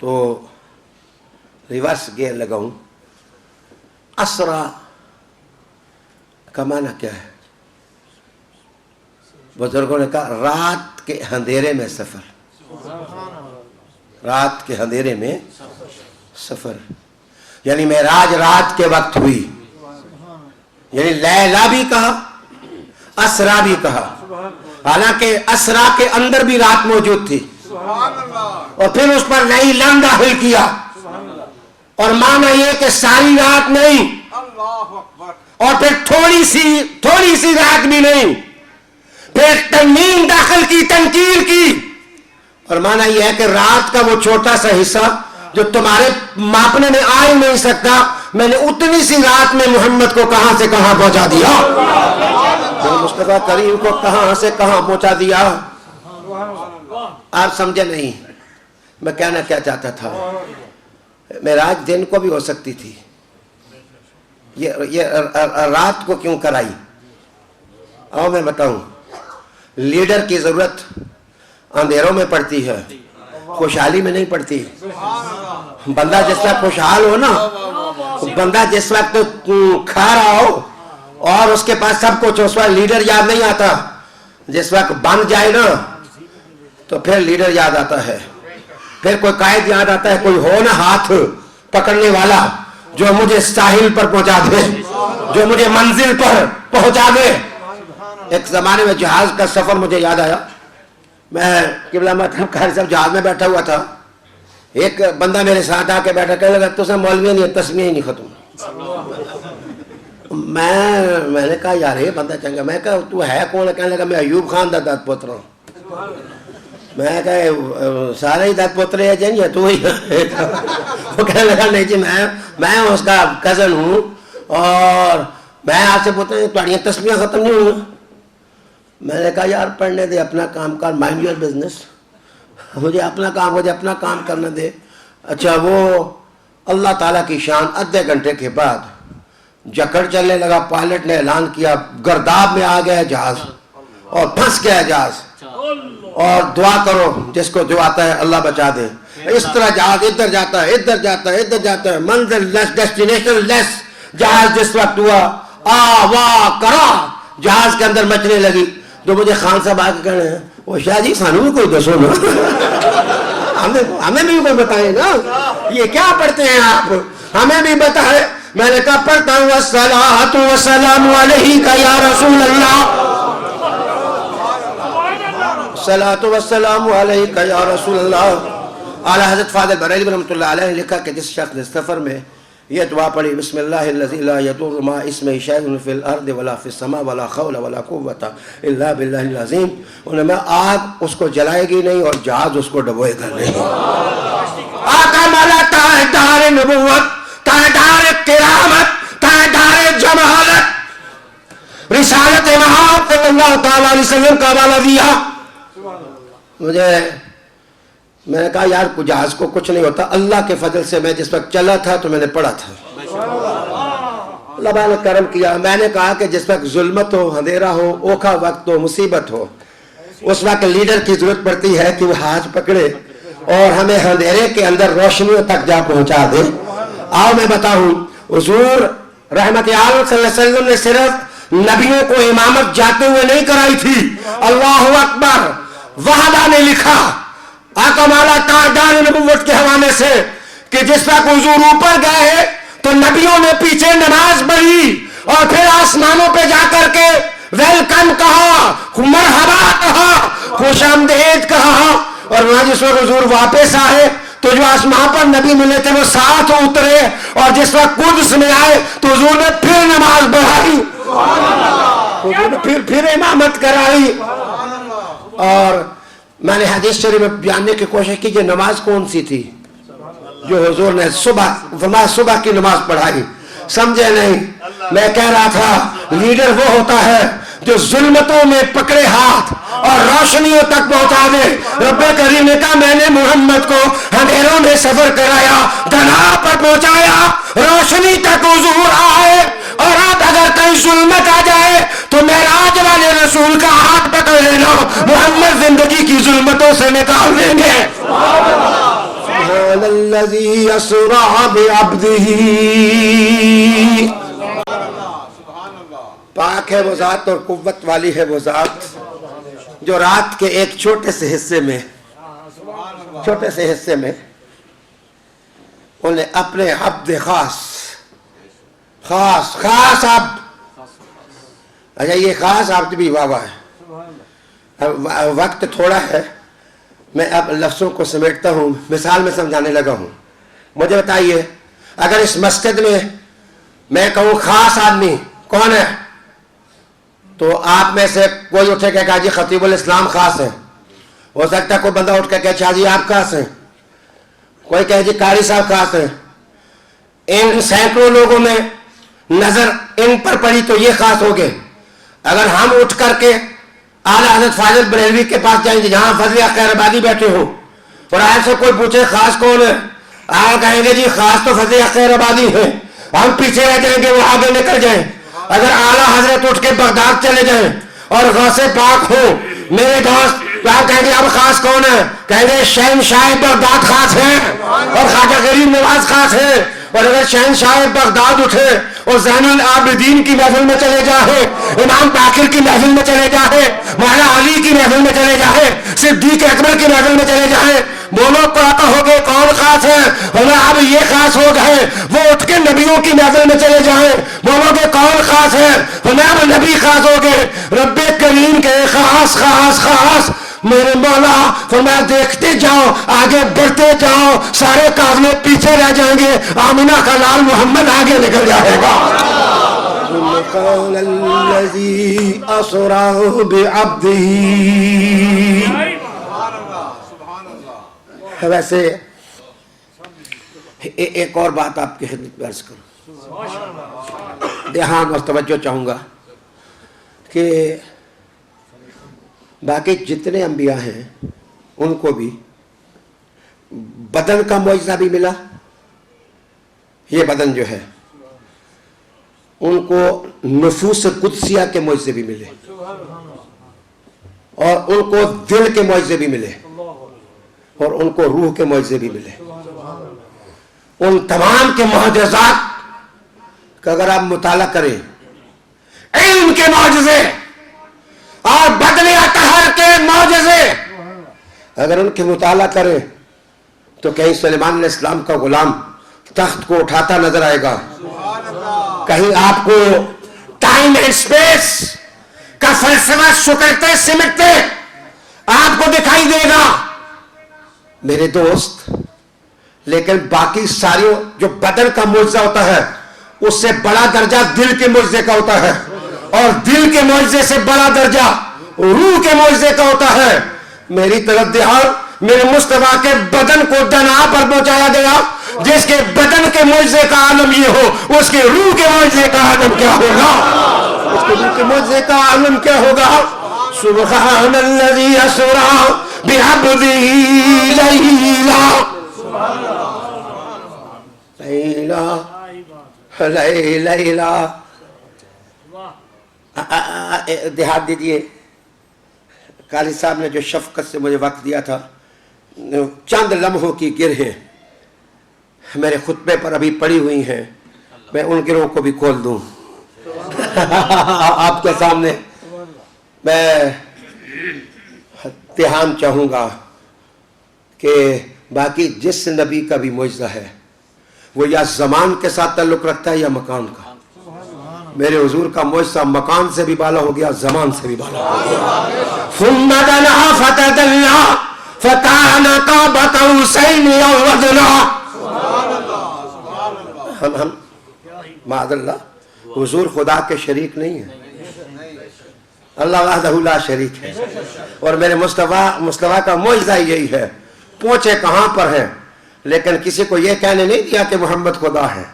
تو reverse gear لگاؤں. اسرا کا معنی کیا ہے؟ بزرگوں نے کہا رات کے اندھیرے میں سفر. رات کے اندھیرے میں سفر یعنی معراج رات کے وقت ہوئی. یعنی لیلا بھی کہا اسرا بھی کہا، حالانکہ اسرا کے اندر بھی رات موجود تھی اور پھر اس پر لیلا داخل کیا، اور معنی یہ کہ ساری رات نہیں اور پھر تھوڑی سی رات بھی نہیں، پھر تنوین داخل کی، تنکیر کی، اور معنی یہ ہے کہ رات کا وہ چھوٹا سا حصہ جو تمہارے ماپنے میں آ ہی نہیں سکتا، میں نے اتنی سی رات میں محمد کو کہاں سے کہاں پہنچا دیا، مصطفیٰ کریم کو کہاں سے کہاں پہنچا دیا. آپ سمجھے نہیں میں کہنا کیا چاہتا تھا. معراج دن کو بھی ہو سکتی تھی، یہ رات کو کیوں کرائی؟ آؤ میں بتاؤں. لیڈر کی ضرورت اندھیروں میں پڑتی ہے، خوشحالی میں نہیں پڑتی. بندہ جس وقت خوشحال ہو نا، بندہ جس وقت کھا رہا ہو اور اس کے پاس سب کچھ، اس وقت لیڈر یاد نہیں آتا. جس وقت بن جائے نا تو پھر لیڈر یاد آتا ہے، پھر کوئی قائد یاد آتا ہے، کوئی ہو نا ہاتھ پکڑنے والا جو مجھے ساحل پر پہنچا دے، جو مجھے منزل پر پہنچا دے. ایک زمانے میں جہاز کا سفر مجھے یاد آیا. میں قبلہ مطلب قاری صاحب جہاز میں بیٹھا ہوا تھا، ایک بندہ میرے ساتھ آ کے بیٹھا، کہنے لگا تو سے مولوی نہیں ہے، تسمیہ ہی نہیں ختم. میں نے کہا یار یہ بندہ چنگا. میں کہا تو ہے کون؟ کہنے لگا میں ایوب خان دا داد پوتر ہوں. میں کہا سارے ہی داد پوترے ہیں جی، تو ہی. وہ کہنے لگا نہیں جی میں اس کا کزن ہوں اور میں آپ سے پوچھتا ہوں تمہاری تسمیہ ختم نہیں ہوئی. میں نے کہا یار پڑھنے دے، اپنا کام کر، مائنڈ یور بزنس، مجھے اپنا کام کرنے دے. اچھا وہ اللہ تعالیٰ کی شان. آدھے گھنٹے کے بعد جکڑ چلنے لگا، پائلٹ نے اعلان کیا گرداب میں آ گیا جہاز اور پھنس گیا جہاز، اور دعا کرو جس کو جو آتا ہے اللہ بچا دے. اس طرح جہاز ادھر جاتا ہے، ادھر جاتا ہے، ادھر جاتا ہے، منزل لیس، ڈیسٹینیشن لیس. جہاز جس وقت ہوا آ وا کرا، جہاز کے اندر مچنے لگی. تو مجھے خان صاحب آ کے کہنے ہیں وہ شاہ جی سانو بھی کوئی دسو نا، ہمیں بھی کوئی بتائے نا، یہ کیا پڑھتے ہیں آپ، ہمیں بھی بتائے. میں نے کہا پڑھتا ہوں الصلاۃ والسلام علیک یا رسول اللہ، الصلاۃ والسلام علیک یا رسول اللہ. اعلیٰ حضرت فاضل بریلوی رحمۃ اللہ علیہ نے لکھا کہ جس شخص نے سفر میں یہ دعا پڑھی بسم اللہ الذی لا یضر مع اسمہ شیء فی الارض ولا فی السماء ولا حول ولا قوۃ الا باللہ العظیم، انہیں میں آگ اس کو جلائے گی نہیں اور جہاز اس کو ڈبوئے گا نہیں. آقا مولا تاجدار نبوت، تاجدار کرامت، تاجدار جمالت، رسالت محمد صلی اللہ تعالیٰ علیہ وسلم کا حوالہ دیا. میں نے کہا یار جہاز کو کچھ نہیں ہوتا، اللہ کے فضل سے میں جس وقت چلا تھا تو میں نے پڑھا تھا، اللہ نے کرم کیا. میں نے کہا کہ جس وقت ظلمت ہو، اندھیرا ہو، اوکھا وقت ہو، مصیبت ہو، اس وقت لیڈر کی ضرورت پڑتی ہے کہ وہ ہاتھ پکڑے اور ہمیں اندھیرے کے اندر روشنیوں تک جا پہنچا دے. آؤ میں بتاؤں، حضور رحمت عالم صلی اللہ علیہ وسلم نے صرف نبیوں کو امامت جاتے ہوئے نہیں کرائی تھی. اللہ اکبر وحدہ نے لکھا آقا مولا تاجدار نبوت کے حوالے سے کہ جس وقت حضور اوپر گئے تو نبیوں نے پیچھے نماز پڑھی اور پھر آسمانوں پہ جا کر کے ویلکم کہا، مرحبا کہا، خوش آمدید کہا. اور وہاں جس وقت حضور واپس آئے تو جو آسمان پر نبی ملے تھے وہ ساتھ اترے، اور جس وقت قدس میں آئے تو حضور نے پھر نماز پڑھائی، حضور نے پھر امامت کرائی. اور میں نے حدیث شریف میں جاننے کی کوشش کی کہ نماز کون سی تھی جو حضور نے صبح کی نماز پڑھائی. سمجھے نہیں. میں کہہ رہا تھا لیڈر وہ ہوتا ہے جو ظلمتوں میں پکڑے ہاتھ اور روشنیوں تک پہنچا دے. رب کریم نے کہا میں نے محمد کو اندھیروں میں سفر کرایا، دنا پر پہنچایا، روشنی تک حضور آئے. اور اب اگر کہیں ظلمت آ جائے تو معراج والے رسول کا ہاتھ پکڑ لینا، محمد زندگی کی ظلمتوں سے نکال دیں گے. سبحان اللہ. الذي أسرى بعبده. پاک ہے وہ ذات اور قوت والی ہے وہ ذات جو رات کے ایک چھوٹے سے حصے میں انہیں اپنے عبد خاص عبد. اچھا یہ خاص عبد بھی واہ ہے. وقت تھوڑا ہے، میں اب لفظوں کو سمیٹتا ہوں، مثال میں سمجھانے لگا ہوں. مجھے بتائیے اگر اس مسجد میں میں کہوں خاص آدمی کون ہے تو آپ میں سے کوئی اٹھے کہ جی خطیب الاسلام خاص ہے. ہو سکتا ہے کوئی بندہ اٹھ کے کہ اچھا جی آپ خاص ہیں، کوئی کہے جی قاری صاحب خاص ہیں. ان سینکڑوں لوگوں میں نظر ان پر پڑی تو یہ خاص ہو گئے. اگر ہم اٹھ کر کے اعلیٰ حضرت فاضل بریلوی کے پاس جائیں گے جہاں فضل خیر آبادی بیٹھے ہوں اور آپ سے کوئی پوچھے خاص کون ہے، آپ کہیں گے جی خاص تو فضل خیر آبادی ہے. ہم پیچھے رہ جائیں گے، وہ آگے نکل جائیں. اگر اعلیٰ حضرت اٹھ کے بغداد چلے جائیں اور غوث پاک ہوں میرے دوست، آپ کہیں گے اب خاص کون ہے، کہیں گے شہنشاہ بغداد خاص ہیں اور خواجہ غریب نواز خاص ہیں. اور اگر شہنشاہ بغداد اٹھے اور زین العابدین کی محفل میں چلے جائے، امام باقر کی محفل میں چلے جائے، مولانا علی کی محفل میں چلے جائے، صدیق اکبر کی محفل میں چلے جائے، بولو کہو گے کون خاص ہے؟ ہمیں اب یہ خاص ہو گئے. وہ اٹھ کے نبیوں کی محفل میں چلے جائیں، بولو گے کون خاص ہے؟ ہمیں اب نبی خاص ہو گئے. رب کریم کے خاص میرے مولا فرمایا دیکھتے جاؤ، آگے بڑھتے جاؤ، سارے قافلے پیچھے رہ جائیں گے، آمینہ کا لال محمد آگے نکل جائے گا. الذي أسرى بعبده. ویسے ایک اور بات آپ کی خدمت میں عرض کروں، دھیان اور توجہ چاہوں گا کہ باقی جتنے انبیاء ہیں ان کو بھی بدن کا معجزہ بھی ملا. یہ بدن جو ہے ان کو نفوس قدسیہ کے معجزے بھی ملے اور ان کو دل کے معجزے بھی ملے اور ان کو روح کے معجزے بھی ملے. ان تمام کے معجزات کا اگر آپ مطالعہ کریں، علم کے معجزے اور بدن اطہر کے معجزے اگر ان کے مطالعہ کریں تو کہیں سلیمان علیہ السلام کا غلام تخت کو اٹھاتا نظر آئے گا، کہیں آپ کو ٹائم اینڈ سپیس کا فلسفہ سکڑتے سمٹتے آپ کو دکھائی دے گا میرے دوست. لیکن باقی ساری جو بدن کا معجزہ ہوتا ہے اس سے بڑا درجہ دل کے معجزے کا ہوتا ہے اور دل کے معجزے سے بڑا درجہ روح کے معجزے کا ہوتا ہے. میری طرف دھیان، میرے مصطفیٰ کے بدن کو دنا پر پہنچایا گیا. جس کے بدن کے معجزے کا عالم یہ ہو اس کے روح کے معجزے کا عالم کیا ہوگا؟ اس کے روح کے معجزے کا عالم کیا ہوگا؟ سبحان الذی اسری بعبدہ لیلا. دیہات دیجئے، قاری صاحب نے جو شفقت سے مجھے وقت دیا تھا، چند لمحوں کی گرہیں میرے خطبے پر ابھی پڑی ہوئی ہیں، میں ان گروہوں کو بھی کھول دوں آپ کے سامنے. میں دھیان چاہوں گا کہ باقی جس نبی کا بھی معجزہ ہے وہ یا زمان کے ساتھ تعلق رکھتا ہے یا مکان کا. میرے حضور کا معجزہ مکان سے بھی بالا ہو گیا، زمان سے بھی بالا ہو گیا. ثم دنا فتدلى فكان قاب قوسين او ادنى. ہم معاذ اللہ حضور خدا کے شریک نہیں ہیں، اللہ وحدہ لا شریک ہے. اور میرے مصطفیٰ کا معجزہ یہی ہے. پہنچے کہاں پر ہیں لیکن کسی کو یہ کہنے نہیں دیا کہ محمد خدا ہے.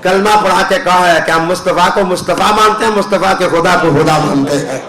کلمہ پڑھا کے کہا ہے کہ ہم مصطفیٰ کو مصطفیٰ مانتے ہیں، مصطفیٰ کے خدا کو خدا مانتے ہیں.